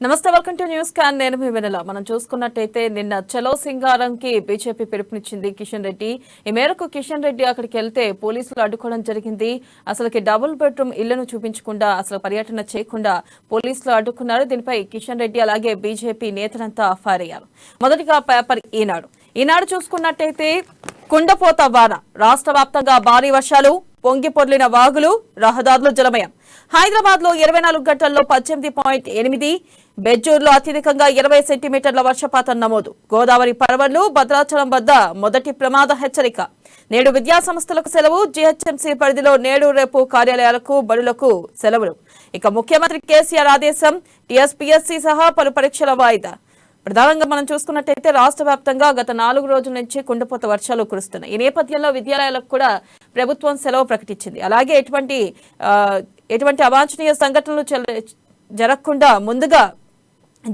నమస్తే, welcome to news can. నేను మీ వెనెల. మనం చూసుకున్నట్టయితే నిన్న చలో సింగారంకి బీజేపీ పిలుపునిచ్చింది కిషన్ రెడ్డి. ఈ మేరకు కిషన్ రెడ్డి అక్కడికి వెళ్తే పోలీసులు అడ్డుకోవడం జరిగింది. అసలుకి డబుల్ బెడ్రూమ్ ఇళ్లను చూపించకుండా అసలు పర్యటన చేయకుండా పోలీసులు అడ్డుకున్నారు. దీనిపై కిషన్ రెడ్డి అలాగే బీజేపీ నేతలంతా ఫైర్ అయ్యారు. మొదటిగా పేపర్ ఈనాడు చూసుకున్నట్టయితే కుండపోత వాన, రాష్ట్ర వ్యాప్తంగా భారీ వర్షాలు, పొంగి పొర్లిన వాగులు, రహదారులు జలమయం. హైదరాబాద్ లో 24 గంటల్లో 18.8, బెజ్జూరులో అత్యధికంగా 20 సెంటీమీటర్ల వర్షపాతం నమోదు. గోదావరి పరవళ్లు, భద్రాచలం వద్ద మొదటి ప్రమాద హెచ్చరిక. నేడు విద్యాసంస్థలకు సెలవు. జీహెచ్ఎంసీ పరిధిలో నేడు రేపు కార్యాలయాలకు, బడులకు సెలవులు. ఇక ముఖ్యమంత్రి కేసీఆర్ ఆదేశం, టీఎస్పీఎస్సీ సహా పలు పరీక్షల వాయిదా. ప్రధానంగా మనం చూసుకున్నట్టయితే రాష్ట్ర వ్యాప్తంగా గత 4 రోజుల నుంచి కుండపోత వర్షాలు కురుస్తున్నాయి. ఈ నేపథ్యంలో విద్యాలయాలకు కూడా ప్రభుత్వం సెలవు ప్రకటించింది. అలాగే ఎటువంటి అవాంఛనీయ సంఘటనలు జరగకుండా ముందుగా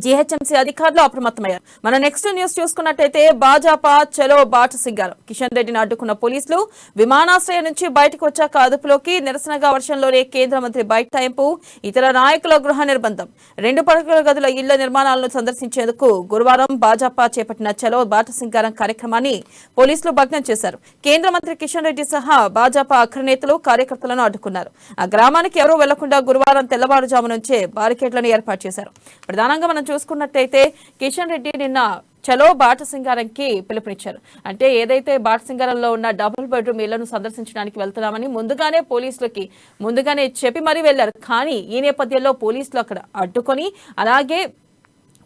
జీహెచ్ఎంసీ అధికారులు అప్రమత్తమయ్యారు. మన నెక్స్ట్ న్యూస్ చూసుకున్నట్టయితే భాజపా చలో బాట సింగారం. కిషన్ రెడ్డిని అడ్డుకున్న పోలీసులు విమానాశ్రయం నుంచి బయటకు వచ్చాక అదుపులోకి. నిరసనగా వర్షంలోనే కేంద్ర మంత్రి బైఠాయింపు, ఇతర నాయకుల గృహ నిర్బంధం. 2 పడకల గదుల ఇళ్ల నిర్మాణాలను సందర్శించేందుకు గురువారం భాజపా చేపట్టిన చలో బాట సింగారం కార్యక్రమాన్ని పోలీసులు భగ్నం చేశారు. కేంద్ర మంత్రి కిషన్ రెడ్డి సహా భాజపా అగ్రనేతలు, కార్యకర్తలను అడ్డుకున్నారు. ఆ గ్రామానికి ఎవరూ వెళ్లకుండా గురువారం తెల్లవారుజాము నుంచే బారికేడ్లను ఏర్పాటు చేశారు. ప్రధానంగా మనం చూసుకున్నట్టయితే కిషన్ రెడ్డి నిన్న చలో బాట సింగారంకి పిలుపునిచ్చారు. అంటే ఏదైతే బాట సింగారంలో ఉన్న డబుల్ బెడ్రూమ్ ఇళ్లను సందర్శించడానికి వెళ్తున్నామని ముందుగానే చెప్పి మరీ వెళ్లారు. కానీ ఈ నేపథ్యంలో పోలీసులు అక్కడ అడ్డుకొని అలాగే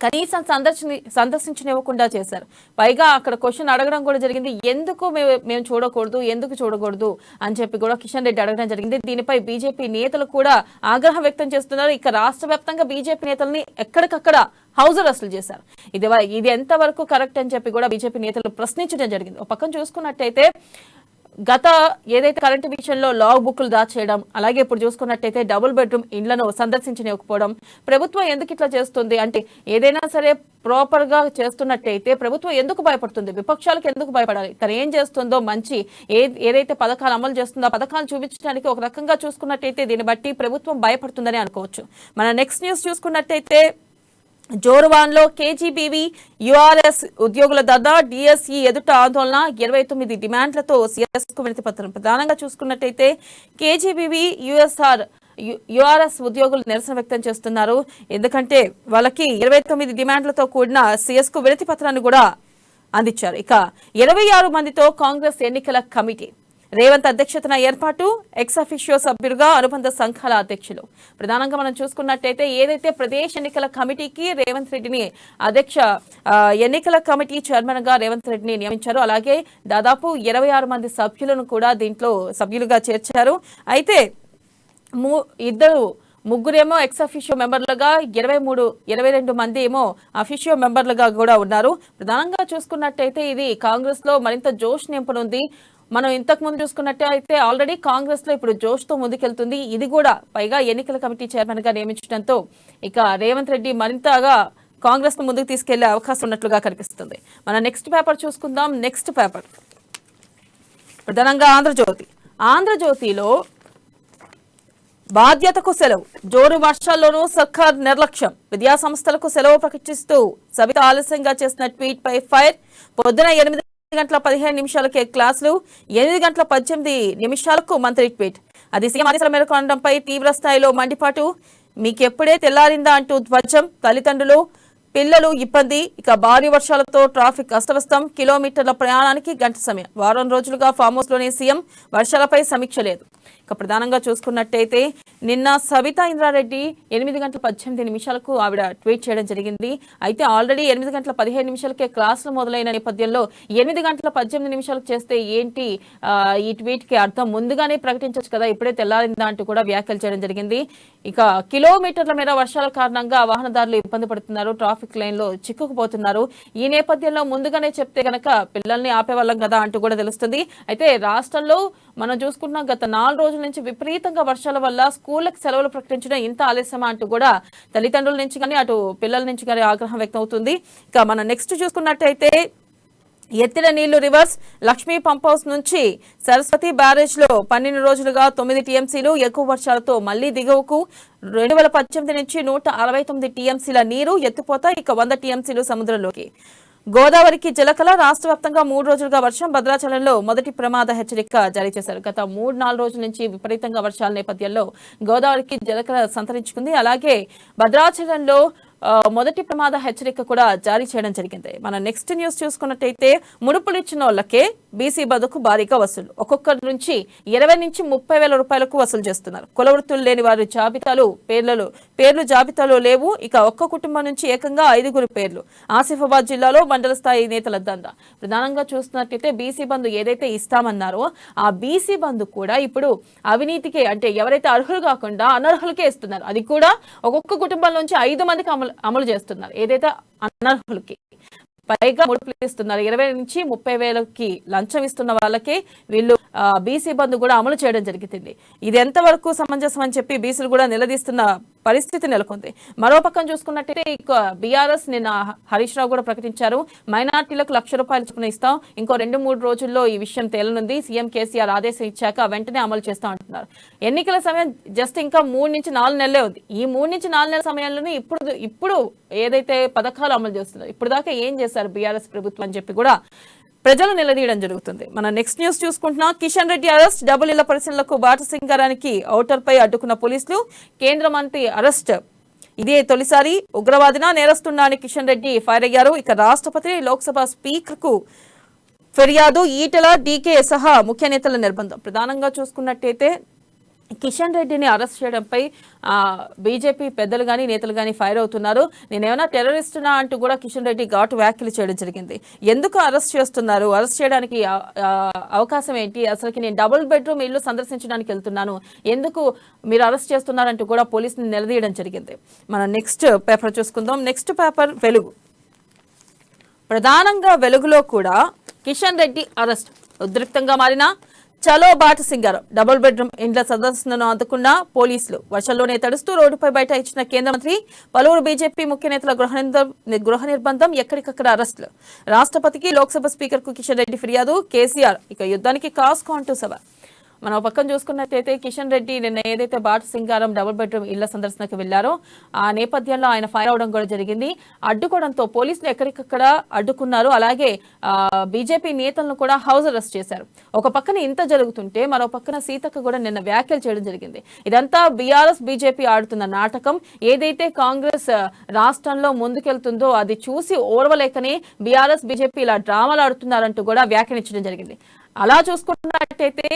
కనీసం సందర్శించనివ్వకుండా చేశారు. పైగా అక్కడ క్వశ్చన్ అడగడం కూడా జరిగింది. ఎందుకు మేము చూడకూడదు అని చెప్పి కూడా కిషన్ రెడ్డి అడగడం జరిగింది. దీనిపై బీజేపీ నేతలు కూడా ఆగ్రహం వ్యక్తం చేస్తున్నారు. ఇక రాష్ట్ర వ్యాప్తంగా బీజేపీ నేతల్ని ఎక్కడికక్కడ హౌస్ అరెస్టులు చేశారు. ఇది ఎంతవరకు కరెక్ట్ అని చెప్పి కూడా బీజేపీ నేతలు ప్రశ్నించడం జరిగింది. ఒక పక్కన చూసుకున్నట్టయితే గత ఏదైతే కరెంటు విషయంలో లాగ్ బుక్లు దాచేయడం, అలాగే ఇప్పుడు చూసుకున్నట్టయితే డబుల్ బెడ్రూమ్ ఇండ్లను సందర్శించనివ్వకపోవడం, ప్రభుత్వం ఎందుకు ఇట్లా చేస్తుంది అంటే ఏదైనా సరే ప్రాపర్ గా చేస్తున్నట్టయితే ప్రభుత్వం ఎందుకు భయపడుతుంది, విపక్షాలకు ఎందుకు భయపడాలి, తను ఏం చేస్తుందో మంచి ఏదైతే పథకాలు అమలు చేస్తుందో ఆ పథకాలు చూపించడానికి ఒక రకంగా చూసుకున్నట్టయితే దీన్ని బట్టి ప్రభుత్వం భయపడుతుందని అనుకోవచ్చు. మన నెక్స్ట్ న్యూస్ చూసుకున్నట్టయితే జోరువాన్లో కేజీబీవీ యూఆర్ఎస్ ఉద్యోగుల ధర్నా, డిఎస్ఈ ఎదుట ఆందోళన, 29 డిమాండ్లతో సీఎస్కు వినతి పత్రం. ప్రధానంగా చూసుకున్నట్టయితే కేజీబీవీ యూఆర్ఎస్ ఉద్యోగులు నిరసన వ్యక్తం చేస్తున్నారు. ఎందుకంటే వాళ్ళకి 29 డిమాండ్లతో కూడిన సీఎస్కు వినతి పత్రాన్ని కూడా అందించారు. ఇక 26 మందితో కాంగ్రెస్ ఎన్నికల కమిటీ. రేవంత్ అధ్యక్షతన ఏర్పాటు, ఎక్స్-అఫిషియో సభ్యులుగా అనుబంధ సంఘాల అధ్యక్షులు. ప్రధానంగా మనం చూసుకున్నట్టయితే ఏదైతే ప్రదేశ్ ఎన్నికల కమిటీకి రేవంత్ రెడ్డిని ఎన్నికల కమిటీ చైర్మన్ గా రేవంత్ రెడ్డిని నియమించారు. అలాగే దాదాపు 26 మంది సభ్యులను కూడా దీంట్లో సభ్యులుగా చేర్చారు. అయితే ముగ్గురేమో ఎక్స్ అఫిషియో మెంబర్లుగా, 22 మంది ఏమో అఫిషియో మెంబర్లుగా కూడా ఉన్నారు. ప్రధానంగా చూసుకున్నట్టయితే ఇది కాంగ్రెస్ లో మరింత జోష్ నింపనుంది. మనం ఇంతకు ముందు చూసుకున్నట్టయితే ఆల్రెడీ కాంగ్రెస్ లో ఇప్పుడు జోష్ తో ముందుకెళ్తుంది. ఇది కూడా పైగా ఎన్నికల కమిటీ చైర్మన్ గా నియమించడంతో ఇక రేవంత్ రెడ్డి మరింతగా కాంగ్రెస్ ను ముందుకు తీసుకెళ్లే అవకాశం ఉన్నట్లుగా కనిపిస్తుంది. మన నెక్స్ట్ పేపర్ చూసుకుందాం. నెక్స్ట్ పేపర్ ప్రధానంగా ఆంధ్రజ్యోతిలో బాధ్యతకు సెలవు, జోరు వర్షాల్లోనూ సర్కార్ నిర్లక్ష్యం, విద్యాసంస్థలకు సెలవు ప్రకటిస్తూ సవిత ఆలస్యంగా చేసిన ట్వీట్ పై ఫైర్. పొద్దున 8:15 క్లాసులు, 8:18 మంత్రి ట్వీట్. అది సీఎం ఆదేశాల మేరకు అనడంపై తీవ్ర స్థాయిలో మండిపాటు. మీకెప్పుడే తెల్లారిందా అంటూ ధ్వజం. తల్లిదండ్రులు, పిల్లలు ఇబ్బంది. ఇక భారీ వర్షాలతో ట్రాఫిక్ అస్తవ్యస్తం, కిలోమీటర్ల ప్రయాణానికి గంట సమయం. వారం రోజులుగా ఫామ్ హౌస్ లోనే సీఎం, వర్షాలపై సమీక్ష లేదు. ఇక ప్రధానంగా చూసుకున్నట్టయితే నిన్న సవితా ఇంద్రారెడ్డి 8:18 ఆవిడ ట్వీట్ చేయడం జరిగింది. అయితే ఆల్రెడీ 8:15 క్లాసులు మొదలైన నేపథ్యంలో 8:18 చేస్తే ఏంటి ఈ ట్వీట్ కి అర్థం, ముందుగానే ప్రకటించవచ్చు కదా, ఇప్పుడే తెల్లారిందా అంటూ కూడా వ్యాఖ్యలు చేయడం జరిగింది. ఇక కిలోమీటర్ల మేర వర్షాల కారణంగా వాహనదారులు ఇబ్బంది పడుతున్నారు, ట్రాఫిక్ లైన్ లో చిక్కుకుపోతున్నారు. ఈ నేపథ్యంలో ముందుగానే చెప్తే గనక పిల్లల్ని ఆపేవాళ్ళం కదా అంటూ కూడా తెలుస్తుంది. అయితే రాష్ట్రంలో మనం చూసుకుంటున్నాం గత 4 రోజుల నుంచి విపరీతంగా వర్షాల వల్ల స్కూళ్లకు సెలవులు ప్రకటించడం ఇంత ఆలస్యమా అంటూ కూడా తల్లిదండ్రుల నుంచి కానీ అటు పిల్లల నుంచి కానీ ఆగ్రహం వ్యక్తం అవుతుంది. ఇక మనం నెక్స్ట్ చూసుకున్నట్టయితే ఎత్తిన నీళ్లు రివర్స్. లక్ష్మీ పంప్ హౌస్ నుంచి సరస్వతి బ్యారేజ్ లో 12 రోజులుగా 9 టీఎంసీలు. ఎక్కువ వర్షాలతో మళ్లీ దిగువకు 2018 నుంచి 169 టీఎంసీల నీరు ఎత్తిపోత. ఇక 100 టీఎంసీలు సముద్రంలోకి. గోదావరికి జలకళ. రాష్ట్ర వ్యాప్తంగా 3 రోజులుగా వర్షం. భద్రాచలంలో మొదటి ప్రమాద హెచ్చరిక జారీ చేశారు. గత 3-4 రోజుల నుంచి విపరీతంగా వర్షాల నేపథ్యంలో గోదావరికి జలకళ సంతరించుకుంది. అలాగే భద్రాచలంలో మొదటి ప్రమాద హెచ్చరిక కూడా జారీ చేయడం జరిగింది. మన నెక్స్ట్ న్యూస్ చూసుకున్నట్టయితే ముడుపులు ఇచ్చిన వాళ్ళకే బీసీ బదుకు భారీగా వసూలు. ఒక్కొక్కరి నుంచి 20 నుంచి 30 వేల రూపాయలకు వసూలు చేస్తున్నారు. కులవృత్తులు లేని వారి పేర్లు జాబితాలో లేవు. ఇక ఒక్క కుటుంబం నుంచి ఏకంగా 5 పేర్లు. ఆసిఫాబాద్ జిల్లాలో మండల స్థాయి నేతల దందా. ప్రధానంగా చూస్తున్నట్టయితే బీసీ బంధు ఏదైతే ఇస్తామన్నారో ఆ బీసీ బంధు కూడా ఇప్పుడు అవినీతికే, అంటే ఎవరైతే అర్హులు కాకుండా అనర్హులకే ఇస్తున్నారు. అది కూడా ఒక్కొక్క కుటుంబం నుంచి 5 మందికి అమలు చేస్తున్నారు. ఏదైతే అనర్హులకి పైగా ముడుపులు ఇస్తున్నారు. 20 నుంచి 30 వేలకి లంచం ఇస్తున్న వాళ్ళకి వీళ్ళు బీసీ బంధు కూడా అమలు చేయడం జరుగుతుంది. ఇది ఎంతవరకు సమంజసం అని చెప్పి బీసీలు కూడా నిలదీస్తున్న పరిస్థితి నెలకొంది. మరో పక్కన చూసుకున్నట్టయితే ఇక బీఆర్ఎస్ నిన్న హరీష్ రావు కూడా ప్రకటించారు, మైనార్టీలకు ₹1,00,000 చొప్పున ఇస్తాం, ఇంకో 2-3 రోజుల్లో ఈ విషయం తేలనుంది. సీఎం కేసీఆర్ ఆదేశం ఇచ్చాక వెంటనే అమలు చేస్తాం అంటున్నారు. ఎన్నికల సమయం జస్ట్ ఇంకా 3 నుంచి 4 నెలలే ఉంది. ఈ 3 నుంచి 4 నెలల సమయంలోనే ఇప్పుడు ఏదైతే పథకాలు అమలు చేస్తున్నారు, ఇప్పుడు దాకా ఏం చేశారు బీఆర్ఎస్ ప్రభుత్వం అని చెప్పి కూడా ప్రజలు నిలదీయడం జరుగుతుంది. మన నెక్స్ట్ న్యూస్ చూసుకుంటున్నాం. కిషన్ రెడ్డి అరెస్ట్. డబుల్ ఇళ్ల పరిశీలనకు బాట సింగారానికి ఔటర్ పై అడ్డుకున్న పోలీసులు. కేంద్ర మంత్రి అరెస్ట్. ఇదే తొలిసారి. ఉగ్రవాదిన నేరస్తున్నా అని కిషన్ రెడ్డి ఫైర్ అయ్యారు. ఇక రాష్ట్రపతి, లోక్సభ స్పీకర్ కు ఫిర్యాదు. ఈటెల, డీకే సహా ముఖ్య నేతల నిర్బంధం. ప్రధానంగా చూసుకున్నట్టయితే కిషన్ రెడ్డిని అరెస్ట్ చేయడంపై బీజేపీ పెద్దలు కానీ నేతలు కానీ ఫైర్ అవుతున్నారు. నేనేమైనా టెర్రరిస్టునా అంటూ కూడా కిషన్ రెడ్డి ఘాటు వ్యాఖ్యలు చేయడం జరిగింది. ఎందుకు అరెస్ట్ చేస్తున్నారు, అరెస్ట్ చేయడానికి అవకాశం ఏంటి, అసలుకి నేను డబుల్ బెడ్రూమ్ ఇల్లు సందర్శించడానికి వెళ్తున్నాను, ఎందుకు మీరు అరెస్ట్ చేస్తున్నారంటూ కూడా పోలీసుని నిలదీయడం జరిగింది. మనం నెక్స్ట్ పేపర్ చూసుకుందాం. నెక్స్ట్ పేపర్ వెలుగు. ప్రధానంగా వెలుగులో కూడా కిషన్ రెడ్డి అరెస్ట్ ఉద్రిక్తంగా మారిన చలో బాట సింగారం. డబుల్ బెడ్రూమ్ ఇండ్ల సదస్సును అందుకున్న పోలీసులు. వర్షంలోనే తడుస్తూ రోడ్డుపై బయట ఇచ్చిన కేంద్ర మంత్రి. పలువురు బీజేపీ ముఖ్య నేతల గృహ నిర్బంధం. ఎక్కడికక్కడ అరెస్టులు. రాష్ట్రపతికి, లోక్సభ స్పీకర్ కు కిషన్ రెడ్డి ఫిర్యాదు. కేసీఆర్ ఇక యుద్ధానికి కాస్కో అంటూ సభ. మనం పక్కన చూసుకున్నట్టయితే కిషన్ రెడ్డి నిన్న ఏదైతే బాట సింగారం డబుల్ బెడ్రూమ్ ఇళ్ల సందర్శనకు వెళ్లారో ఆ నేపథ్యంలో ఆయన ఫైర్ అవడం కూడా జరిగింది. అడ్డుకోవడంతో పోలీసులు ఎక్కడికక్కడ అడ్డుకున్నారు. అలాగే బీజేపీ నేతలను కూడా హౌస్ అరెస్ట్ చేశారు. ఒక పక్కన ఇంత జరుగుతుంటే మరో పక్కన సీతక్క కూడా నిన్న వ్యాఖ్యలు చేయడం జరిగింది. ఇదంతా బీఆర్ఎస్ బీజేపీ ఆడుతున్న నాటకం. ఏదైతే కాంగ్రెస్ రాష్ట్రంలో ముందుకెళ్తుందో అది చూసి ఓర్వలేకనే బీఆర్ఎస్ బీజేపీ ఇలా డ్రామాలు ఆడుతున్నారంటూ కూడా వ్యాఖ్యానించడం జరిగింది. అలా చూసుకున్నట్టయితే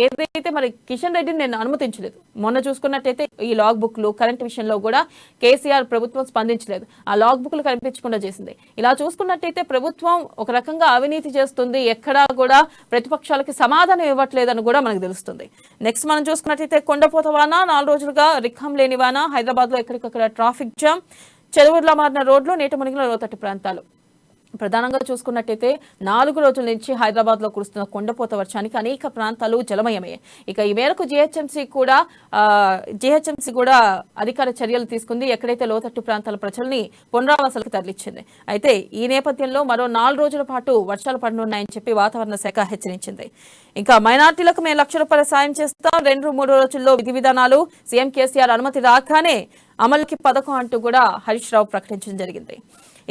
ఏదైతే మరి కిషన్ రెడ్డిని నేను అనుమతించలేదు. మొన్న చూసుకున్నట్టయితే ఈ లాగ్ బుక్లు కరెంట్ విషయంలో కూడా కేసీఆర్ ప్రభుత్వం స్పందించలేదు. ఆ లాగ్ బుక్లు కనిపించకుండా చేసింది. ఇలా చూసుకున్నట్టయితే ప్రభుత్వం ఒక రకంగా అవినీతి చేస్తుంది, ఎక్కడా కూడా ప్రతిపక్షాలకి సమాధానం ఇవ్వట్లేదని కూడా మనకు తెలుస్తుంది. నెక్స్ట్ మనం చూసుకున్నట్టయితే కొండపోత వాన. 4 రోజులుగా రిఖం లేని వాన. హైదరాబాద్ లో ఎక్కడికక్కడ ట్రాఫిక్ జామ్. చెరువుల్లో మారిన రోడ్లు, నీట మునిగిన లోతట్టు ప్రాంతాలు. ప్రధానంగా చూసుకున్నట్టయితే 4 రోజుల నుంచి హైదరాబాద్ లో కురుస్తున్న కొండపోత వర్షానికి అనేక ప్రాంతాలు జలమయమయ్యాయి. ఇక ఈ మేరకు జీహెచ్ఎంసీ కూడా అధికార చర్యలు తీసుకుంది. ఎక్కడైతే లోతట్టు ప్రాంతాల ప్రజల్ని పునరావాసాలకు తరలించింది. అయితే ఈ నేపథ్యంలో మరో 4 రోజుల పాటు వర్షాలు పడనున్నాయని చెప్పి వాతావరణ శాఖ హెచ్చరించింది. ఇంకా మైనార్టీలకు మేము ₹1,00,000 సాయం చేస్తాం. 2-3 రోజుల్లో విధి విధానాలు. సీఎం కేసీఆర్ అనుమతి రాగానే అమలుకి పథకం అంటూ కూడా హరీష్ రావు ప్రకటించడం జరిగింది.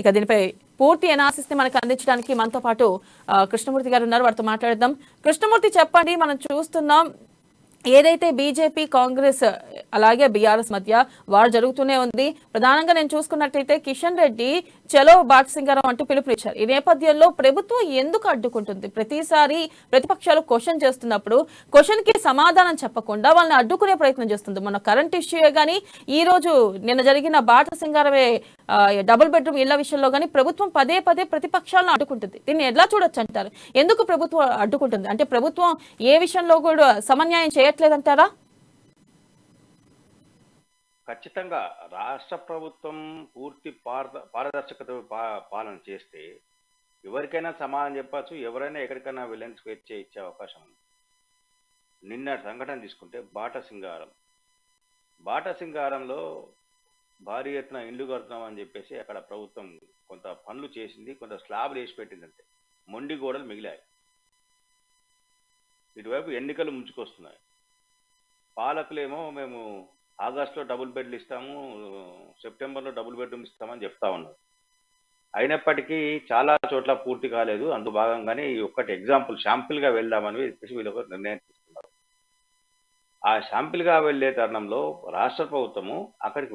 ఇక దీనిపై పూర్తి అనాలిసిస్ ని మనకు అందించడానికి మనతో పాటు కృష్ణమూర్తి గారు ఉన్నారు. వారితో మాట్లాడదాం. కృష్ణమూర్తి, చెప్పండి, మనం చూస్తున్నాం ఏదైతే బీజేపీ, కాంగ్రెస్ అలాగే బీఆర్ఎస్ మధ్య వారు జరుగుతూనే ఉంది. ప్రధానంగా నేను చూసుకున్నట్టయితే కిషన్ రెడ్డి చలో బాట సింగారం అంటూ పిలుపునిచ్చారు. ఈ నేపథ్యంలో ప్రభుత్వం ఎందుకు అడ్డుకుంటుంది? ప్రతిసారి ప్రతిపక్షాలు క్వశ్చన్ చేస్తున్నప్పుడు క్వశ్చన్ కి సమాధానం చెప్పకుండా వాళ్ళని అడ్డుకునే ప్రయత్నం చేస్తుంది. మన కరెంట్ ఇష్యూయే కానీ, ఈ రోజు నిన్న జరిగిన బాట సింగారమే డబుల్ బెడ్రూమ్ ఇళ్ల విషయంలో కానీ ప్రభుత్వం పదే ప్రతిపక్షాలను అడ్డుకుంటుంది. దీన్ని ఎలా చూడొచ్చు అంటారు? ఎందుకు ప్రభుత్వం అడ్డుకుంటుంది? అంటే ప్రభుత్వం ఏ విషయంలో కూడా సమన్యాయం చేయట్లేదంటారా? ఖచ్చితంగా రాష్ట్ర ప్రభుత్వం పూర్తి పారదర్శకత పాలన చేస్తే ఎవరికైనా సమాధానం చెప్పచ్చు, ఎవరైనా ఎక్కడికైనా వెళ్ళని స్వేచ్ఛ ఇచ్చే అవకాశం ఉంది. నిన్న సంఘటన తీసుకుంటే బాట సింగారంలో భారీ ఎత్తున ఇండ్లు కడుతున్నాం అని చెప్పేసి అక్కడ ప్రభుత్వం కొంత పనులు చేసింది, కొంత స్లాబ్లు వేసి పెట్టిందంటే మొండి గోడలు మిగిలాయి. ఇటువైపు ఎన్నికలు ముంచుకొస్తున్నాయి. పాలకులేమో మేము ఆగస్టులో డబుల్ బెడ్లు ఇస్తాము, సెప్టెంబర్లో డబుల్ బెడ్రూమ్ ఇస్తామని చెప్తా ఉన్నారు. అయినప్పటికీ చాలా చోట్ల పూర్తి కాలేదు. అందులో భాగంగానే ఈ ఒక్కటి ఎగ్జాంపుల్ శాంపిల్గా వెళ్దామని చెప్పేసి వీళ్ళు ఒక నిర్ణయం తీసుకున్నారు. ఆ శాంపిల్గా వెళ్లే తరుణంలో రాష్ట్ర ప్రభుత్వము అక్కడికి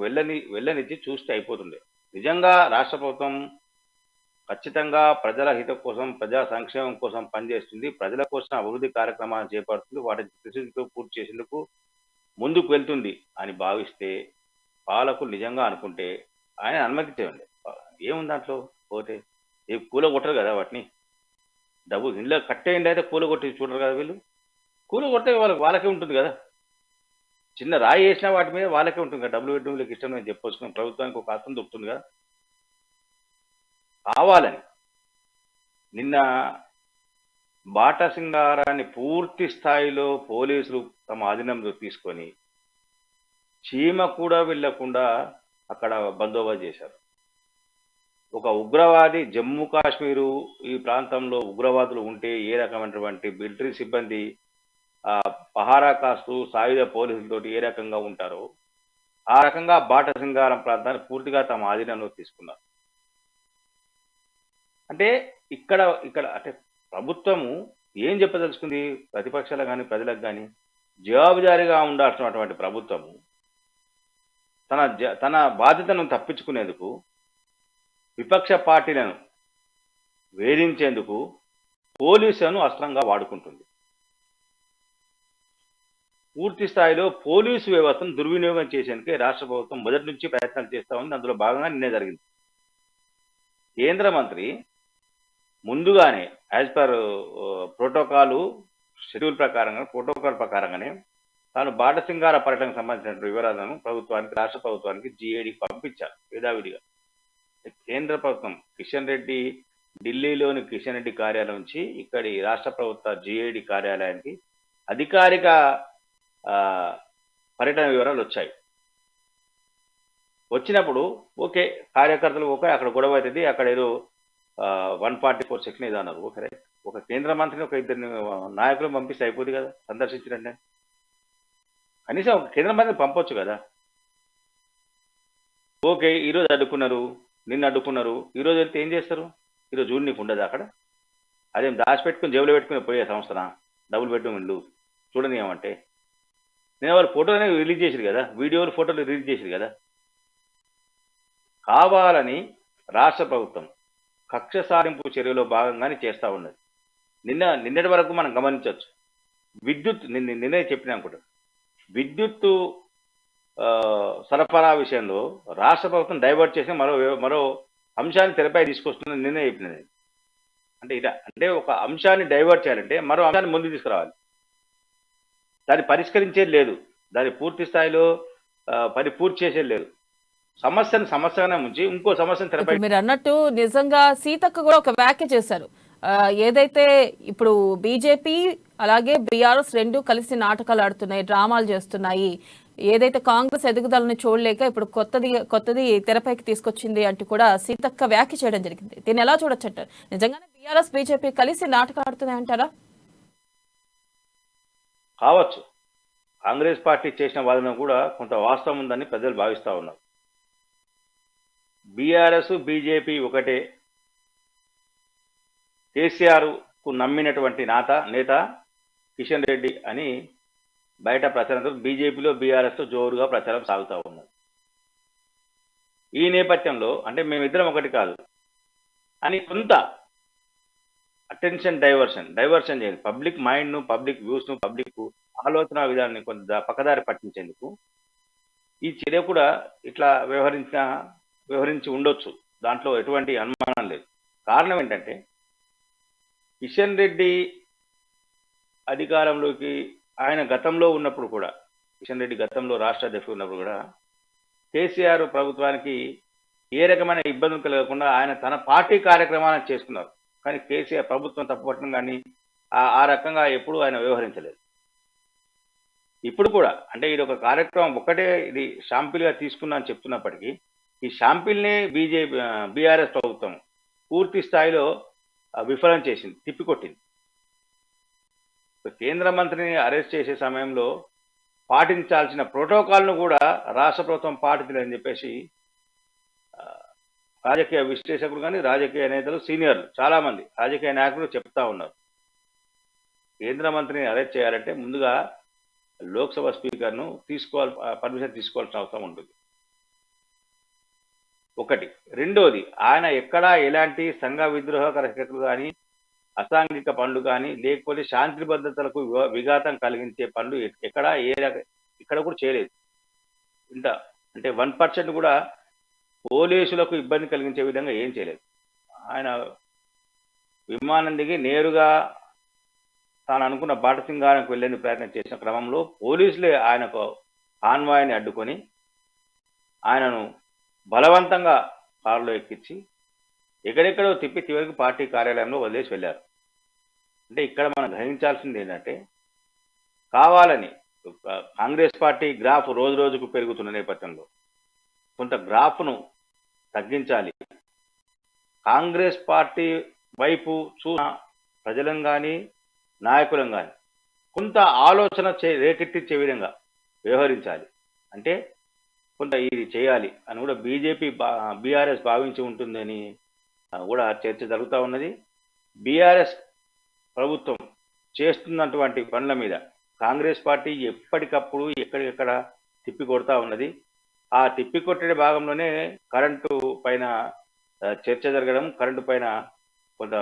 వెళ్ళనిచ్చి చూస్తే అయిపోతుండే. నిజంగా రాష్ట్ర ప్రభుత్వం ఖచ్చితంగా ప్రజల హితం కోసం, ప్రజా సంక్షేమం కోసం పనిచేస్తుంది, ప్రజల కోసం అభివృద్ధి కార్యక్రమాలు చేపడుతుంది, వాటిని త్రిశిక్షతో పూర్తి చేసేందుకు ముందుకు వెళ్తుంది అని భావిస్తే, పాలకులు నిజంగా అనుకుంటే ఆయన అనుమతించండి. ఏముంది దాంట్లో పోతే ఏ కూల కొట్టరు కదా వాటిని. డబ్బు ఇంట్లో కట్టేయండి అయితే కూల కొట్టి చూడరు కదా వీళ్ళు. కూల కొడితే వాళ్ళకే ఉంటుంది కదా. చిన్న రాయి వేసినా వాటి మీద వాళ్ళకే ఉంటుంది కదా. డబ్బులు బెడ్రూమ్లకు ఇష్టం అని చెప్పొచ్చుకుని ప్రభుత్వానికి ఒక అర్థం దొరుకుతుంది కదా. కావాలని నిన్న బాటా సింగారాన్ని పూర్తి స్థాయిలో పోలీసులు తమ ఆధీనంలో తీసుకొని చీమ కూడా వెళ్లకుండా అక్కడ బందోబస్తు చేశారు. ఒక ఉగ్రవాది జమ్మూ కాశ్మీరు ఈ ప్రాంతంలో ఉగ్రవాదులు ఉంటే ఏ రకమైనటువంటి మిలిటరీ సిబ్బంది పహారా కాస్తూ సాయుధ పోలీసులతోటి ఏ రకంగా ఉంటారో ఆ రకంగా బాటా సింగారం ప్రాంతాన్ని పూర్తిగా తమ ఆధీనంలో తీసుకున్నారు. అంటే ఇక్కడ అంటే ప్రభుత్వము ఏం చెప్పదలుచుకుంది? ప్రతిపక్షాలకు కానీ ప్రజలకు కానీ జవాబుదారీగా ఉండాల్సినటువంటి ప్రభుత్వము తన బాధ్యతను తప్పించుకునేందుకు విపక్ష పార్టీలను వేధించేందుకు పోలీసులను అస్త్రంగా వాడుకుంటుంది. పూర్తి స్థాయిలో పోలీసు వ్యవస్థను దుర్వినియోగం చేసేందుకే రాష్ట్ర ప్రభుత్వం మొదటి నుంచి ప్రయత్నాలు చేస్తూ ఉంది. అందులో భాగంగా నిన్నే జరిగింది. కేంద్ర మంత్రి ముందుగానే యాజ్ పర్ ప్రోటోకాల్ ప్రకారంగానే తాను బాటా సింగార పర్యటనకు సంబంధించిన వివరాలను రాష్ట్ర ప్రభుత్వానికి జీఏడీకి పంపించారు యథావిధిగా. కేంద్ర ప్రభుత్వం కిషన్ రెడ్డి ఢిల్లీలోని కిషన్ రెడ్డి కార్యాలయం నుంచి ఇక్కడి రాష్ట్ర ప్రభుత్వ జీఏడీ కార్యాలయానికి అధికారిక పర్యటన వివరాలు వచ్చాయి. వచ్చినప్పుడు ఓకే, కార్యకర్తలు ఓకే, అక్కడ గొడవ అవుతుంది, అక్కడ ఏదో 144 సెక్షన్ ఏదో అన్నారు. ఓకే, ఒక కేంద్ర మంత్రిని ఒక ఇద్దరిని నాయకులు పంపిస్తే అయిపోతుంది కదా, సందర్శించరండి. కనీసం ఒక కేంద్ర మంత్రిని పంపొచ్చు కదా. ఓకే, ఈరోజు అడ్డుకున్నారు, నిన్న అడ్డుకున్నారు, ఈరోజు వెళ్తే ఏం చేస్తారు? ఈరోజు చూడు నీకు ఉండదు అక్కడ. అదేం దాచిపెట్టుకుని జేబులో పెట్టుకుని పోయే సంస్థన డబుల్ బెడ్రూమ్ ఇల్లు చూడని ఏమంటే. నేను వాళ్ళు ఫోటోలు రిలీజ్ చేసారు కదా, వీడియోలు ఫోటోలు రిలీజ్ చేసారు కదా. కావాలని రాష్ట్ర ప్రభుత్వం కక్ష సారింపు చర్యలో భాగంగానే చేస్తూ ఉన్నది. నిన్నటి వరకు మనం గమనించవచ్చు. నిన్నే చెప్పినా అనుకుంటా, విద్యుత్తు సరఫరా విషయంలో రాష్ట్ర ప్రభుత్వం డైవర్ట్ చేసి మరో అంశాన్ని తెరపై తీసుకొస్తుందని నిన్నే చెప్పినది. అంటే ఒక అంశాన్ని డైవర్ట్ చేయాలంటే మరో అంశాన్ని ముందు తీసుకురావాలి. దాన్ని పరిష్కరించేది లేదు, దాన్ని పూర్తి స్థాయిలో పూర్తి చేసేది లేదు. సమస్యగానే ముంచి ఇంకో సమస్యను తెరపై. మీరు అన్నట్టు నిజంగా సీతక్క కూడా ఒక వ్యాఖ్య చేశారు. ఏదైతే ఇప్పుడు బీజేపీ అలాగే బీఆర్ఎస్ రెండు కలిసి నాటకాలు ఆడుతున్నాయి, డ్రామాలు చేస్తున్నాయి, ఏదైతే కాంగ్రెస్ ఎదుగుదలని చూడలేక ఇప్పుడు కొత్తది తెరపైకి తీసుకొచ్చింది అంటూ కూడా సీతక్క వ్యాఖ్య చేయడం జరిగింది. దీన్ని ఎలా చూడొచ్చు అంటారు? నిజంగానే బీఆర్ఎస్ బీజేపీ కలిసి నాటకాలు ఆడుతున్నాయి అంటారా? కావచ్చు. కాంగ్రెస్ పార్టీ చేసిన వాదన కూడా కొంత వాస్తవం ఉందని ప్రజలు భావిస్తూ ఉన్నారు. బీఆర్ఎస్ బీజేపీ ఒకటే. కేసీఆర్ కు నమ్మినటువంటి నేత కిషన్ రెడ్డి అని బయట ప్రచారంతో బీజేపీలో బీఆర్ఎస్తో జోరుగా ప్రచారం సాగుతూ ఉన్నది. ఈ నేపథ్యంలో అంటే మేమిద్దరం ఒకటి కాదు అని కొంత అటెన్షన్ డైవర్షన్ చేయాలి. పబ్లిక్ మైండ్ను, పబ్లిక్ వ్యూస్ను, పబ్లిక్ ఆలోచన విధానాన్ని కొంత పక్కదారి పట్టించేందుకు ఈ చర్య కూడా ఇట్లా వ్యవహరించి ఉండొచ్చు. దాంట్లో ఎటువంటి అనుమానం లేదు. కారణం ఏంటంటే కిషన్ రెడ్డి అధికారంలోకి ఆయన గతంలో ఉన్నప్పుడు కూడా, కిషన్ రెడ్డి గతంలో రాష్ట్ర అధ్యక్షుడు ఉన్నప్పుడు కూడా కేసీఆర్ ప్రభుత్వానికి ఏ రకమైన ఇబ్బందులు కలగకుండా ఆయన తన పార్టీ కార్యక్రమాలను చేసుకున్నారు. కానీ కేసీఆర్ ప్రభుత్వం తప్పుపట్టడం కానీ ఆ రకంగా ఎప్పుడూ ఆయన వ్యవహరించలేదు. ఇప్పుడు కూడా అంటే ఇది ఒక కార్యక్రమం ఒకటే, ఇది షాంపిల్గా తీసుకున్నా అని చెప్తున్నప్పటికీ ఈ షాంపిల్నే బీఆర్ఎస్ ప్రభుత్వం పూర్తి స్థాయిలో విఫలం చేసింది, తిప్పికొట్టింది. కేంద్ర మంత్రిని అరెస్ట్ చేసే సమయంలో పాటించాల్సిన ప్రోటోకాల్ను కూడా రాష్ట్ర ప్రభుత్వం పాటించలేదని చెప్పేసి రాజకీయ విశ్లేషకులు కానీ రాజకీయ నేతలు సీనియర్లు చాలామంది రాజకీయ నాయకులు చెప్తా ఉన్నారు. కేంద్ర మంత్రిని అరెస్ట్ చేయాలంటే ముందుగా లోక్సభ స్పీకర్ను పర్మిషన్ తీసుకోవాల్సిన అవసరం ఉంటుంది, ఒకటి. రెండోది, ఆయన ఎక్కడా ఎలాంటి సంఘ విద్రోహకర హెచ్చరికలు కానీ అసాంఘిక పనులు కానీ లేకపోతే శాంతి భద్రతలకు విఘాతం కలిగించే పనులు ఇక్కడ కూడా చేయలేదు. ఇంత అంటే 1% కూడా పోలీసులకు ఇబ్బంది కలిగించే విధంగా ఏం చేయలేదు. ఆయన విమానం దిగి నేరుగా తాను అనుకున్న బాటసింగానికి వెళ్ళేందుకు ప్రయత్నం చేసిన క్రమంలో పోలీసులే ఆయనకు కాన్వాయ్ని అడ్డుకొని ఆయనను బలవంతంగా కారులో ఎక్కించి ఎక్కడెక్కడో తిప్పి చివరికి పార్టీ కార్యాలయంలో వదిలేసి వెళ్ళారు. అంటే ఇక్కడ మనం గ్రహించాల్సింది ఏంటంటే, కావాలని కాంగ్రెస్ పార్టీ గ్రాఫ్ రోజు రోజుకు పెరుగుతున్న నేపథ్యంలో కొంత గ్రాఫ్ను తగ్గించాలి. కాంగ్రెస్ పార్టీ వైపు చూసిన ప్రజలను కానీ నాయకులను కానీ కొంత ఆలోచన రేకెత్తించే విధంగా వ్యవహరించాలి. అంటే కొంత ఇది చేయాలి అని కూడా బీఆర్ఎస్ భావించి ఉంటుందని కూడా చర్చ జరుగుతూ ఉన్నది. బీఆర్ఎస్ ప్రభుత్వం చేస్తున్నటువంటి పనుల మీద కాంగ్రెస్ పార్టీ ఎప్పటికప్పుడు ఎక్కడికెక్కడ తిప్పికొడతా ఉన్నది. ఆ తిప్పికొట్టే భాగంలోనే కరెంటు పైన చర్చ జరగడం, కరెంటు పైన కొంత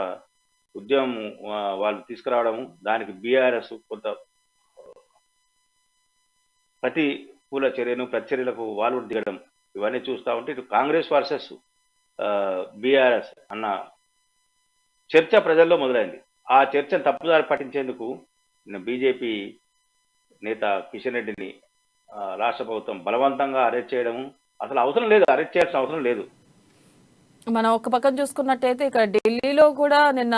ఉద్యమం వాళ్ళు తీసుకురావడము, దానికి బీఆర్ఎస్ కొంత ప్రతికూల చర్యను ప్రతిచర్యలకు వాళ్ళు దిగడం, ఇవన్నీ చూస్తూ ఉంటే ఇటు కాంగ్రెస్ వర్సెస్ బీఆర్ఎస్ అన్న చర్చ ప్రజల్లో మొదలైంది. ఆ చర్చను తప్పుదారి పట్టించేందుకు బీజేపీ నేత కిషన్ రెడ్డిని రాష్ట్ర ప్రభుత్వం బలవంతంగా అరెస్ట్ చేయడం అసలు అవసరం లేదు, అరెస్ట్ చేయాల్సిన అవసరం లేదు. మనం ఒక పక్కన చూసుకున్నట్టయితే ఇక్కడ ఢిల్లీలో కూడా నిన్న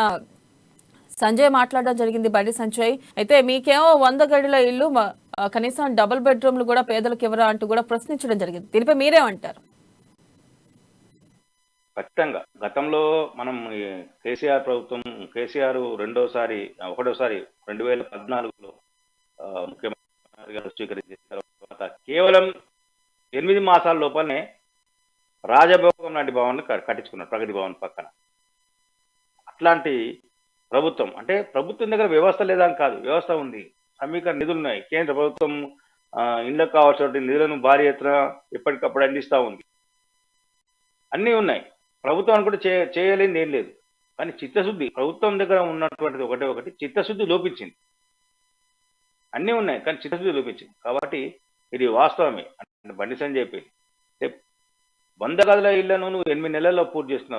సంజయ్ మాట్లాడడం జరిగింది, బండి సంజయ్. అయితే మీకేమో 100 గడుల ఇల్లు, కనీసం డబుల్ బెడ్రూమ్లు కూడా పేదలకు ఎవరా అంటూ కూడా ప్రశ్నించడం జరిగింది. దీనిపై మీరేమంటారు? ఖచ్చితంగా గతంలో మనం కేసీఆర్ ప్రభుత్వం, కేసీఆర్ ఒకటోసారి 2014లో ముఖ్యమంత్రిగా స్వీకరించిన తర్వాత కేవలం 8 మాసాల లోపలనే రాజభోగం లాంటి భవన్ కట్టించుకున్నారు ప్రగతి భవన్ పక్కన. అట్లాంటి ప్రభుత్వం, అంటే ప్రభుత్వం దగ్గర వ్యవస్థ లేదని కాదు, వ్యవస్థ ఉంది, సమీకరణ నిధులు ఉన్నాయి. కేంద్ర ప్రభుత్వం ఇళ్లకు కావాల్సిన నిధులను భారీ ఎత్తున ఎప్పటికప్పుడు అందిస్తూ ఉంది, అన్నీ ఉన్నాయి. ప్రభుత్వాన్ని కూడా చేయలేనిది ఏం లేదు. కానీ చిత్తశుద్ధి ప్రభుత్వం దగ్గర ఉన్నటువంటిది ఒకటి చిత్తశుద్ధి లోపించింది. అన్నీ ఉన్నాయి కానీ చిత్తశుద్ధి లోపించింది. కాబట్టి ఇది వాస్తవమే అంటే బండి సంజయ్ చెప్పేది. 100 గదుల ఇళ్లను నువ్వు 8 నెలల్లో పూర్తి చేసిన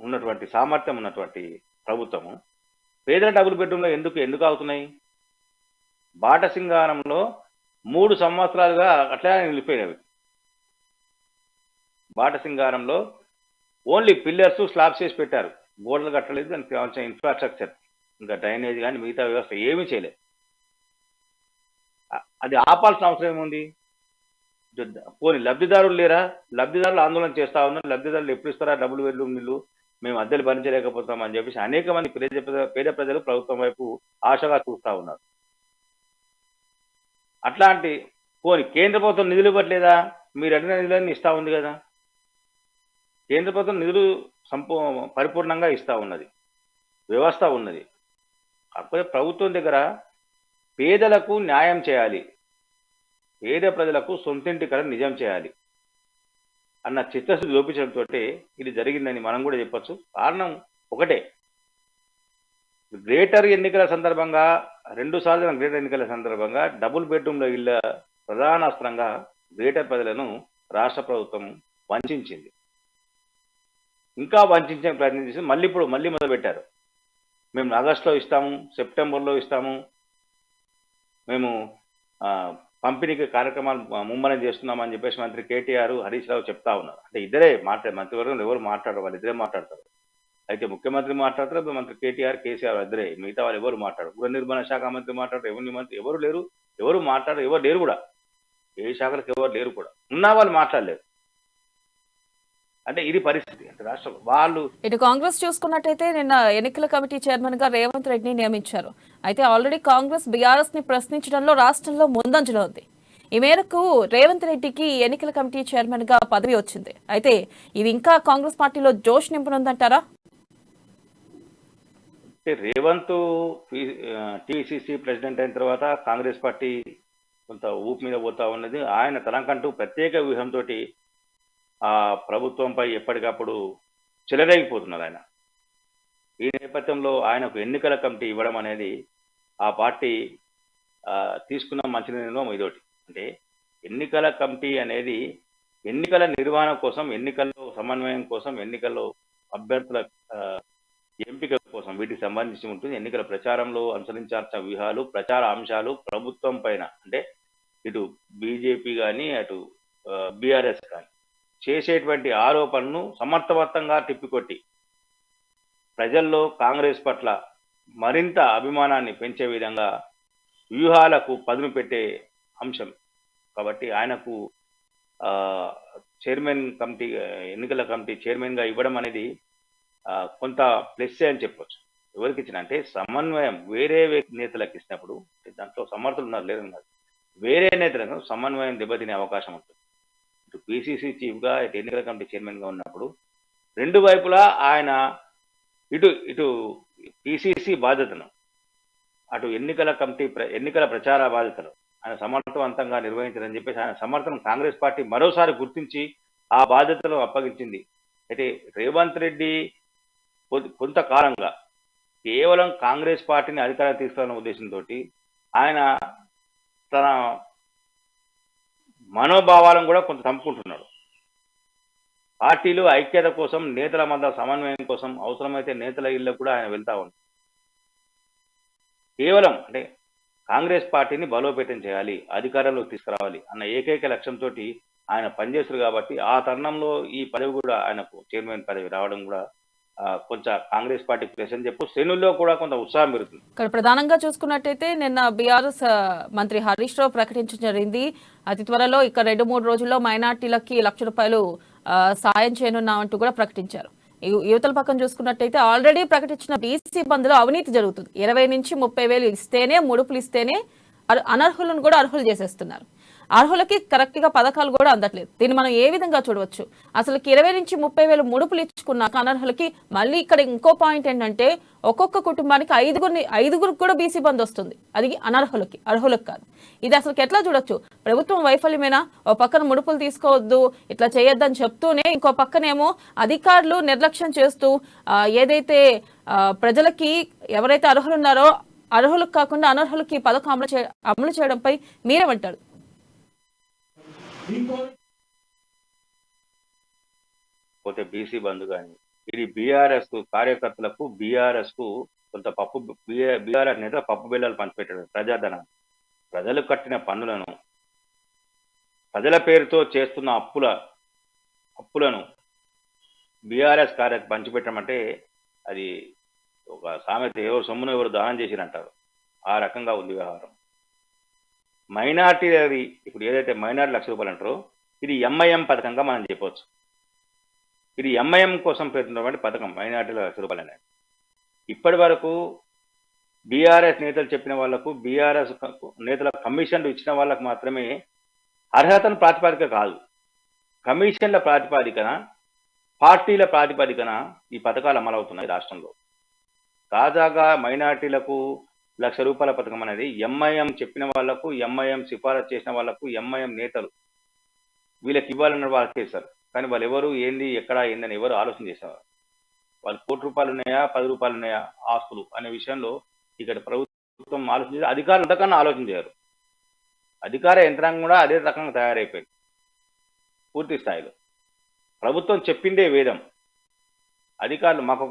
ఉన్నటువంటి సామర్థ్యం ఉన్నటువంటి ప్రభుత్వము పేదల డబుల్ బెడ్రూమ్లో ఎందుకు అవుతున్నాయి? బాటసింగారంలో 3 సంవత్సరాలుగా అట్లా నిలిపోయినవి. బాటసింగారంలో ఓన్లీ పిల్లర్స్ స్లాబ్స్ చేసి పెట్టారు, గోడలు కట్టలేదు, దానికి కావాల్సిన ఇన్ఫ్రాస్ట్రక్చర్ ఇంకా డ్రైనేజ్ కానీ మిగతా వ్యవస్థ ఏమీ చేయలేదు. అది ఆపాల్సిన అవసరం ఏముంది? పోనీ లబ్ధిదారులు లేరా? లబ్ధిదారులు ఆందోళన చేస్తా ఉన్నారు. లబ్ధిదారులు ఎప్పుడు ఇస్తారా డబుల్ బెడ్రూమ్ ఇల్లు, మేము అద్దెలు భరించలేకపోతాం అని చెప్పేసి అనేక మంది పేద ప్రజలు ప్రభుత్వం వైపు ఆశగా చూస్తూ ఉన్నారు. అట్లాంటి పోనీ కేంద్ర ప్రభుత్వం నిధులు ఇవ్వట్లేదా? మీరు అడిగిన నిధులన్నీ ఇస్తా ఉంది కదా. కేంద్ర ప్రభుత్వం నిధులు పరిపూర్ణంగా ఇస్తా ఉన్నది, వ్యవస్థ ఉన్నది. కాకపోతే ప్రభుత్వం దగ్గర పేదలకు న్యాయం చేయాలి, పేద ప్రజలకు సొంతింటి కల నిజం చేయాలి అన్న చిత్తశుద్ధి లోపించడంతో ఇది జరిగిందని మనం కూడా చెప్పచ్చు. కారణం ఒకటే, గ్రేటర్ ఎన్నికల సందర్భంగా 2 సార్లు జరిగిన గ్రేటర్ ఎన్నికల సందర్భంగా డబుల్ బెడ్రూమ్ల ఇళ్ల ప్రధాన అస్త్రంగా గ్రేటర్ ప్రజలను రాష్ట్ర ప్రభుత్వం వంచింది. ఇంకా వంచే ప్రయత్నం చేసి మళ్ళీ మొదలుపెట్టారు. మేము ఆగస్టులో ఇస్తాము, సెప్టెంబర్లో ఇస్తాము, మేము పంపిణీకి కార్యక్రమాలు ముమ్మరం చేస్తున్నామని చెప్పేసి మంత్రి కేటీఆర్, హరీష్ రావు చెప్తా ఉన్నారు. అంటే ఇద్దరే మంత్రివర్గంలో ఎవరు మాట్లాడరు, వాళ్ళు ఇద్దరే మాట్లాడతారు. అయితే ముఖ్యమంత్రి మాట్లాడతారు, మంత్రి కేటీఆర్, కేసీఆర్ ఇద్దరే, మిగతా వాళ్ళు ఎవరు మాట్లాడరు. గృహ నిర్మాణ శాఖ మంత్రి మాట్లాడరు, రెవెన్యూ మంత్రి ఎవరు లేరు, ఎవరు మాట్లాడరు, ఎవరు లేరు కూడా, ఏ శాఖలకు ఎవరు లేరు కూడా, ఉన్నా వాళ్ళు మాట్లాడలేరు. అంటే ఇది పరిస్థితి. అంటే రాష్ట్రంలో వాళ్ళు ఇటు కాంగ్రెస్ చూసుకున్నట్టయితే నిన్న ఎన్నికల కమిటీ చైర్మన్ గా రేవంత్ రెడ్డిని నియమించారు. అయితే ఆల్రెడీ కాంగ్రెస్ బీఆర్ఎస్ ని ప్రశ్నించడంలో రాష్ట్రంలో ముందంజలో ఉంది. ఈ మేరకు రేవంత్ రెడ్డికి ఎన్నికల కమిటీ చైర్మన్ గా పదవి వచ్చింది. అయితే ఇది ఇంకా కాంగ్రెస్ పార్టీలో జోష్ నింపనుందంటారా? రేవంత్ టీసీసీ ప్రెసిడెంట్ అయిన తర్వాత కాంగ్రెస్ పార్టీ కొంత ఊపు మీద పోతా ఉన్నది. ఆయన తనకంటూ ప్రత్యేక వ్యూహంతో ఆ ప్రభుత్వంపై ఎప్పటికప్పుడు చెలరేగిపోతున్నారు ఆయన. ఈ నేపథ్యంలో ఆయనకు ఎన్నికల కమిటీ ఇవ్వడం అనేది ఆ పార్టీ తీసుకున్న మంచి నిర్ణయం ఇదోటి. అంటే ఎన్నికల కమిటీ అనేది ఎన్నికల నిర్వహణ కోసం, ఎన్నికల్లో సమన్వయం కోసం, ఎన్నికల్లో అభ్యర్థుల ఎంపిక కోసం వీటికి సంబంధించి ఉంటుంది. ఎన్నికల ప్రచారంలో అనుసరించాల్సిన వ్యూహాలు, ప్రచార అంశాలు ప్రభుత్వం పైన, అంటే ఇటు బీజేపీ కానీ అటు బీఆర్ఎస్ కానీ చేసేటువంటి ఆరోపణను సమర్థవంతంగా తిప్పికొట్టి ప్రజల్లో కాంగ్రెస్ పట్ల మరింత అభిమానాన్ని పెంచే విధంగా వ్యూహాలకు పదును పెట్టే అంశం. కాబట్టి ఆయనకు చైర్మన్ కమిటీ, ఎన్నికల కమిటీ చైర్మన్గా ఇవ్వడం అనేది కొంత ప్లస్ అని చెప్పొచ్చు. ఎవరికి ఇచ్చిన అంటే సమన్వయం వేరే నేతలకు ఇచ్చినప్పుడు, దాంట్లో సమర్థులు ఉన్నారు లేదని కాదు, వేరే నేతలను సమన్వయం దెబ్బతినే అవకాశం ఉంటుంది. ఇటు పిసిసి చీఫ్గా, ఇటు ఎన్నికల కమిటీ చైర్మన్గా ఉన్నప్పుడు రెండు వైపులా ఆయన ఇటు ఇటు పిసిసి బాధ్యతను, అటు ఎన్నికల కమిటీ ఎన్నికల ప్రచార బాధ్యతను ఆయన సమర్థవంతంగా నిర్వహించారని చెప్పేసి ఆయన సమర్థనం కాంగ్రెస్ పార్టీ మరోసారి గుర్తించి ఆ బాధ్యతను అప్పగించింది. అయితే రేవంత్ రెడ్డి కొంతకాలంగా కేవలం కాంగ్రెస్ పార్టీని అధికారం తీసుకురావాలనే ఉద్దేశంతో ఆయన తన మనోభావాలను కూడా కొంత చంపుకుంటున్నాడు. పార్టీలు ఐక్యత కోసం, నేతల మధ్య సమన్వయం కోసం అవసరమైతే నేతల ఇళ్లకు కూడా ఆయన వెళ్తా ఉన్నాడు. కేవలం అంటే కాంగ్రెస్ పార్టీని బలోపేతం చేయాలి, అధికారంలోకి తీసుకురావాలి అన్న ఏకైక లక్ష్యంతో ఆయన పనిచేస్తారు. కాబట్టి ఆ తరుణంలో ఈ పదవి కూడా ఆయనకు చైర్మన్ పదవి రావడం కూడా కొంచెం కాంగ్రెస్ పార్టీ ప్రెస్ అని చెప్పు, శ్రేణుల్లో కూడా కొంత ఉత్సాహం పెరుగుతుంది. ఇక్కడ ప్రధానంగా చూసుకున్నట్టయితే నిన్న బీఆర్ఎస్ మంత్రి హరీష్ రావు ప్రకటించడం జరిగింది. అతి త్వరలో ఇక 2-3 రోజుల్లో మైనార్టీలకి ₹1,00,000 సాయం చేయనున్నామంటూ కూడా ప్రకటించారు. యువతల పక్కన చూసుకున్నట్టయితే ఆల్రెడీ ప్రకటించిన బీసీ బంద్లో అవినీతి జరుగుతుంది. 20 నుంచి 30,000 ఇస్తేనే, ముడుపులు ఇస్తేనే అనర్హులను కూడా అర్హులు చేసేస్తున్నారు. అర్హులకి కరెక్ట్ గా పథకాలు కూడా అందట్లేదు. దీన్ని మనం ఏ విధంగా చూడవచ్చు? అసలు 20 నుంచి 30,000 ముడుపులు ఇచ్చుకున్నాక అనర్హులకి మళ్ళీ ఇక్కడ ఇంకో పాయింట్ ఏంటంటే ఒక్కొక్క కుటుంబానికి ఐదుగురికి కూడా బీసీ బంద్ వస్తుంది. అది అనర్హులకి, అర్హులకు కాదు. ఇది అసలు ఎట్లా చూడొచ్చు? ప్రభుత్వం వైఫల్యమేనా? ఓ పక్కన ముడుపులు తీసుకోవద్దు, ఇట్లా చేయొద్దని చెప్తూనే ఇంకో పక్కనేమో అధికారులు నిర్లక్ష్యం చేస్తూ ఏదైతే ప్రజలకి ఎవరైతే అర్హులున్నారో అర్హులకు కాకుండా అనర్హులకి పథకం అమలు చేయడంపై మీరేమంటారు? పోతే బీసీ బంధు కానీ ఇది బీఆర్ఎస్ కార్యకర్తలకు, బీఆర్ఎస్ కు కొంత బీఆర్ఎస్ నేత పప్పు బిళ్ళలు పంచిపెట్టాడు. ప్రజాధనాన్ని, ప్రజలు కట్టిన పన్నులను, ప్రజల పేరుతో చేస్తున్న అప్పులను బీఆర్ఎస్ పంచిపెట్టడం అంటే అది ఒక సామెత, ఎవరు సొమ్మును ఎవరు దానం చేసిరంటారు. ఆ రకంగా ఉంది వ్యవహారం. మైనార్టీ అది ఇప్పుడు ఏదైతే మైనార్టీ ₹1,00,000 అంటారో ఇది ఎంఐఎం పథకంగా మనం చెప్పవచ్చు. ఇది ఎంఐఎం కోసం పెడుతున్నటువంటి పథకం మైనార్టీల ₹1,00,000 అనేది. ఇప్పటి వరకు బీఆర్ఎస్ నేతలు చెప్పిన వాళ్లకు, బీఆర్ఎస్ నేతల కమిషన్లు ఇచ్చిన వాళ్ళకు మాత్రమే అర్హతను ప్రాతిపదిక కాదు, కమిషన్ల ప్రాతిపదికన, పార్టీల ప్రాతిపదికన ఈ పథకాలు అమలవుతున్నాయి రాష్ట్రంలో. తాజాగా మైనార్టీలకు ₹1,00,000 పథకం అనేది ఎంఐఎం చెప్పిన వాళ్లకు, ఎంఐఎం సిఫారసు చేసిన వాళ్లకు, ఎంఐఎం నేతలు వీళ్ళకి ఇవ్వాలన్న వాళ్ళకి ఇస్తారు. కానీ వాళ్ళు ఎవరు, ఏంది, ఎక్కడ, ఏందని ఎవరు ఆలోచన చేసేవారు? వాళ్ళు ₹1 ఉన్నాయా, ₹10 ఉన్నాయా ఆస్తులు అనే విషయంలో ఇక్కడ ప్రభుత్వం ఆలోచించి అధికారులు అంతకన్నా ఆలోచన చేయరు. అధికార యంత్రాంగం కూడా అదే రకంగా తయారైపోయింది. పూర్తి స్థాయిలో ప్రభుత్వం చెప్పిందే వేదం. అధికారులు మాకు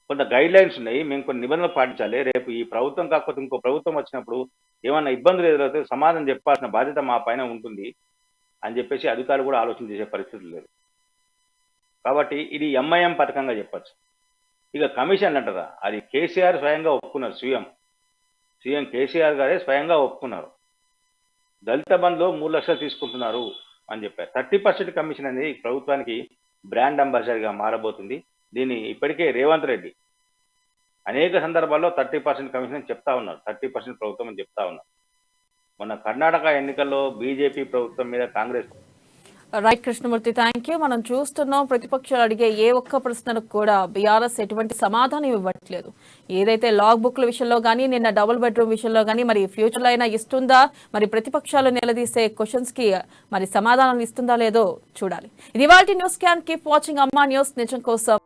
కొంత గైడ్ లైన్స్ ఉన్నాయి, మేము కొన్ని నిబంధనలు పాటించాలి, రేపు ఈ ప్రభుత్వం కాకపోతే ఇంకో ప్రభుత్వం వచ్చినప్పుడు ఏమన్నా ఇబ్బందులు ఎదురైతే సమాధానం చెప్పాల్సిన బాధ్యత మా పైన ఉంటుంది అని చెప్పేసి అధికారులు కూడా ఆలోచన చేసే పరిస్థితి లేదు. కాబట్టి ఇది ఎంఐఎం పథకంగా చెప్పచ్చు. ఇక కమిషన్ అంటారా, అది కేసీఆర్ స్వయంగా ఒప్పుకున్నారు. సీఎం కేసీఆర్ గారే స్వయంగా ఒప్పుకున్నారు. దళిత బంధులో 3 లక్షలు తీసుకుంటున్నారు అని చెప్పారు. 30% కమిషన్ అనేది ప్రభుత్వానికి బ్రాండ్ అంబాసిడర్గా మారబోతుంది. దీన్ని ఇప్పటికే రేవంత్ రెడ్డి అనేక సందర్భాల్లో 30% కమిషన్ అని చెప్తా ఉన్నారు. 30% ప్రభుత్వం అని చెప్తా ఉన్నారు. మొన్న కర్ణాటక ఎన్నికల్లో బీజేపీ ప్రభుత్వం మీద Congress right Krishnamurthy, thank you. మనం చూస్తున్నాం ప్రతిపక్షాలు అడిగే ఏ ఒక్క ప్రశ్నకు కూడా బీఆర్ఎస్ ఎటువంటి సమాధానం ఇవ్వట్లేదు. ఏదైతే లాగ్ బుక్ల విషయంలో కానీ నిన్న డబుల్ బెడ్రూమ్ విషయంలో కానీ మరి ఫ్యూచర్లో అయినా ఇస్తుందా, మరి ప్రతిపక్షాలు నిలదీసే క్వశ్చన్స్ కి మరి సమాధానం ఇస్తుందా లేదో చూడాలి. ఇది ఇవాల్టి న్యూస్ క్యాన్. కీప్ వాచింగ్ అమ్మా న్యూస్, నిజం కోసం.